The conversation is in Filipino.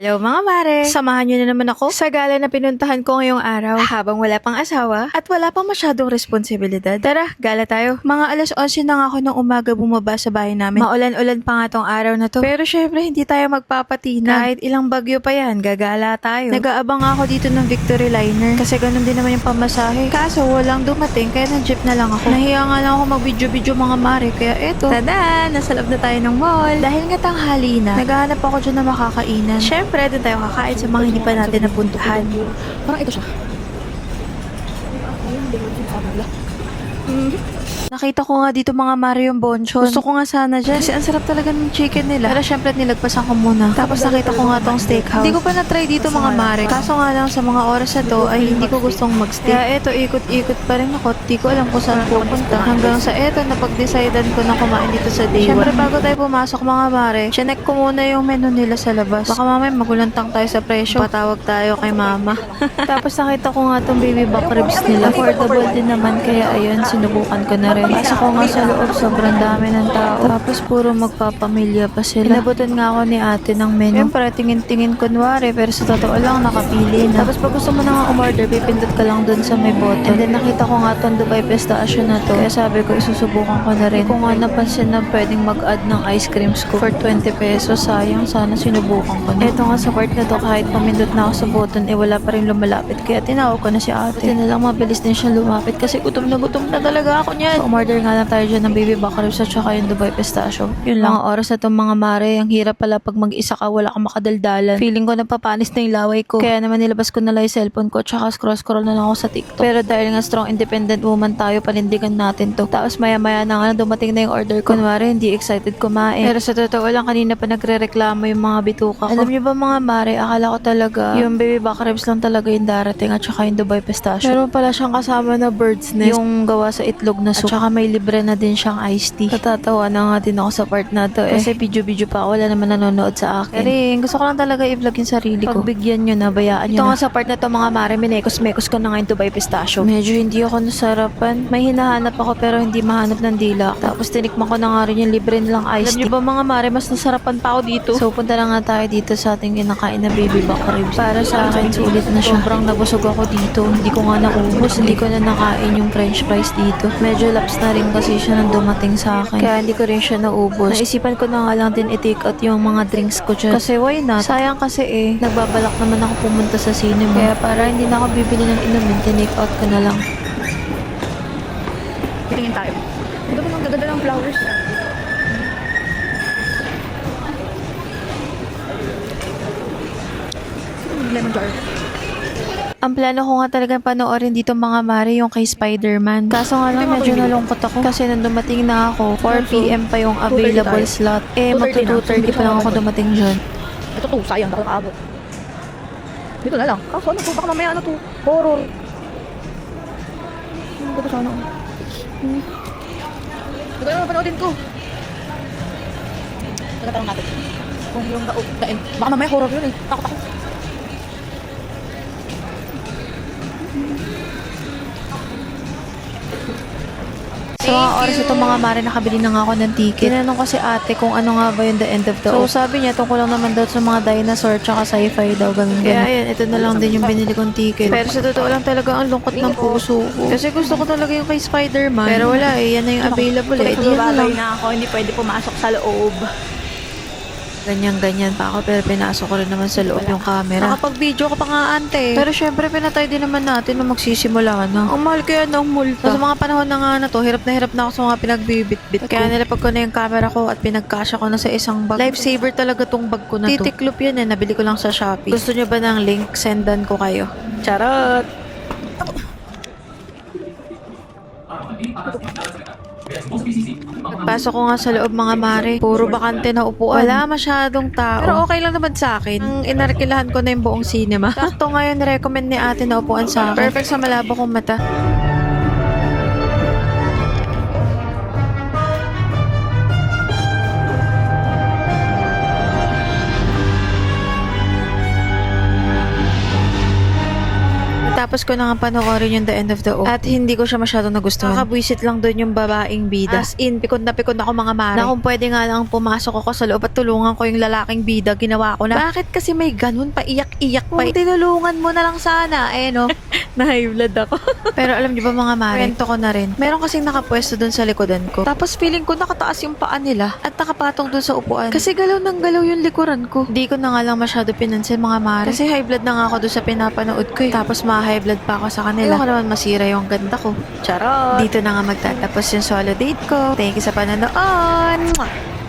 Hello mga mare! Samahan nyo na naman ako sa gala na pinuntahan ko ngayong araw habang wala pang asawa at wala pang masyadong responsibilidad. Tara, gala tayo. Mga alas 11 na nga ako ng umaga bumaba sa bahay namin. Maulan-ulan pa nga tong araw na to. Pero syempre hindi tayo magpapatina. Kahit ilang bagyo pa yan, gagala tayo. Nag-aabang ako dito ng Victory Liner kasi ganun din naman yung pamasahe. Kaso walang dumating kaya nag-jeep na lang ako. Nahiya nga lang ako mag-video-video mga mare kaya eto. Tada! Nasa loob na tayo ng mall. Dahil nga tanghali na, naghahanap ako dyan na makakainan. Syempre, doon tayo kakain sa mga hindi pa natin napuntuhan. Parang ito siya. Nakita ko nga dito mga Mario Bonchon. Gusto ko nga sana dyan kasi ang sarap talaga ng chicken nila. Pero syempre nilagpasan ko muna. Tapos nakita ko nga tong steakhouse. Hindi ko pa na-try dito mga Mare. Kaso nga lang sa mga oras na to ay hindi ko gustong mag-stay. Kaya eto ikot-ikot pa rin ako. Di ko alam kung saan pupunta. Hanggang sa eto napag-decidean ko na kumain dito sa day 1. Syempre bago tayo pumasok mga Mare, chinek ko muna yung menu nila sa labas. Baka mamaya magulantang tayo sa presyo. Patawag tayo kay mama. Tapos nakita ko nga tong baby back ribs nila. Affordable din naman kaya ayun sinubukan ko na rin. Pasok ko nga sa loob, sobrang dami ng tao. Tapos puro magpapamilya pa sila. Inabutan nga ako ni ate ng menu. Siyempre, tingin-tingin kunwari, pero sa totoo lang, nakapili na. Tapos pag gusto mo na nga umorder, pipindot ka lang dun sa may button. And then nakita ko nga tong Dubai Pistachio na to. Kaya sabi ko, isusubukan ko na rin. Kung nga napansin na pwedeng mag-add ng ice cream scoop for 20 pesos, sayang, sana sinubukan ko na. Eto nga sa part na to, kahit pamindot na ako sa button, wala pa rin lumalapit. Kaya tinawag ko na si ate. Buti na lang mabilis din siya lumapit kasi gutom na talaga ako niyan. Umorder nga lang tayo dyan ng baby back ribs at saka yung Dubai Pistachio. Yun lang. Mga oras na itong mga mare, ang hirap pala pag mag-isa ka, wala kang makadaldalan. Feeling ko napapanis na yung laway ko. Kaya naman nilabas ko na lang yung cellphone ko at saka scroll na lang ako sa TikTok. Pero dahil nga strong independent woman tayo, panindigan natin to. Tapos maya-maya na nga dumating na yung order ko. Kunwari, hindi excited kumain. Pero sa totoo lang, kanina pa nagre-reklamo yung mga bituka ko. Alam niyo ba mga mare, akala ko talaga yung baby back ribs lang talaga yung darating at saka yung Dubai Pistachio. Meron pala siyang kasama na bird's nest. Yung gawa sa itlog na soup. At saka may libre na din siyang iced tea. Natatawa na nga din ako sa part na to Kasi video-video pa wala naman nanonood sa akin. Pero gusto ko lang talaga i-vlog yung sarili ko. Pagbigyan nyo na, bayaan nyo na. Ito nga sa part na to mga mare, minekos-mekos ko na nga yung Dubai Pistachio. Medyo hindi ako nasarapan. May hinahanap ako pero hindi mahanap ng dila. Tapos tinikman ko na nga rin yung libre nilang iced tea. Alam nyo ba mga mare, mas nasarapan pa ako dito. So punta na nga tayo dito sa ating kinakain na baby back ribs. Para sa akin, sulit na siya. Sobrang nabusog ako dito. Hindi ko nga naubos. Hindi ko na nakain yung french fries dito. Medyo laps na rin kasi siya nang dumating sa akin. Kaya hindi ko rin siya naubos. Naisipan ko na nga lang din i-take out yung mga drinks ko dyan. Kasi why not? Sayang kasi nagbabalak naman ako pumunta sa cinema. Kaya para hindi na ako bibili ng inumin, tinake out ko na lang. Tingin tayo. Ito ba ang gaganda ng flowers? Lemon jar. Ang plano ko nga talaga panoorin dito mga mare yung kay Spider-Man. Kaso nga lang medyo nalungkot ako kasi nung dumating na ako, 4 PM pa yung available slot. Magto 2:30 pa lang ako dumating dyan. Ito to, sayang, baka nakaabot. Dito na lang. Kaso ano to, baka mamaya ano to, horror. Ano ba sana? Ito na panoodin ko. Nagkatanong natin. Kung yung dain. Baka mamaya horror yun Takot ako. Sa mga oras ito mga mare, nakabili na nga ako ng ticket. Tinanong ko si ate kung ano nga ba yung the end of the So sabi niya, tungkol lang naman daw sa mga dinosaur tsaka sci-fi daw, ganun. Kaya ayan, ito na lang din yung binili kong ticket. Pero sa totoo lang talaga ang lungkot ng puso ko. Kasi gusto ko talaga yung kay Spider-Man. Pero wala yan na yung available Di yan na lang. na ako, hindi pwede pumasok sa loob. Ganyan-ganyan pa ako pero pinasok ko rin naman sa loob yung camera. Nakapag-video ko pa nga ante. Pero syempre pinatay din naman natin na magsisimula na. Ang mahal kaya ng multa. Sa mga panahon na nga na to, hirap na ako sa mga pinagbibit-bit. Kaya nilapag ko na yung camera ko at pinagkasya ko na sa isang bag. Lifesaver talaga tong bag ko na to. Titiklop yan nabili ko lang sa Shopee. Gusto nyo ba ng link? Sendan ko kayo. Charot! Pasok ko nga sa loob mga mare. Puro bakante na upuan. Wala masyadong tao. Pero okay lang naman sa akin. Ang inarkilahan ko na yung buong cinema. Sakto ngayon recommend ni ate na upuan sa akin. Perfect sa malabo kong mata. Pagkatapos ko na nga panoorin yung The End of the O at hindi ko siya masyadong nagustuhan. Nakabwisit lang doon yung babaeng bida. As in, pikon na pikon ako mga mare. Na kung pwede nga lang pumasok ako sa loob at tulungan ko yung lalaking bida, ginawa ko na. Bakit kasi may ganun paiyak-iyak pa? Kung tinulungan mo na lang sana, no? Na-high-blood ako. Pero alam niyo ba mga mare, kwento ko na rin. Meron kasing nakapwesto doon sa likodan ko. Tapos feeling ko nakataas yung paa nila at nakapatong doon sa upuan. Kasi galaw ng galaw yung likuran ko. Di ko na nga lang masyado pinansin mga mare. Kasi high blood na nga ako doon sa pinapanood ko eh. Tapos ma-high blood pa ako sa kanila. Ayoko naman masira yung ganda ko. Charot! Dito na nga magtatapos yung solo date ko. Thank you sa panonood! Mwah!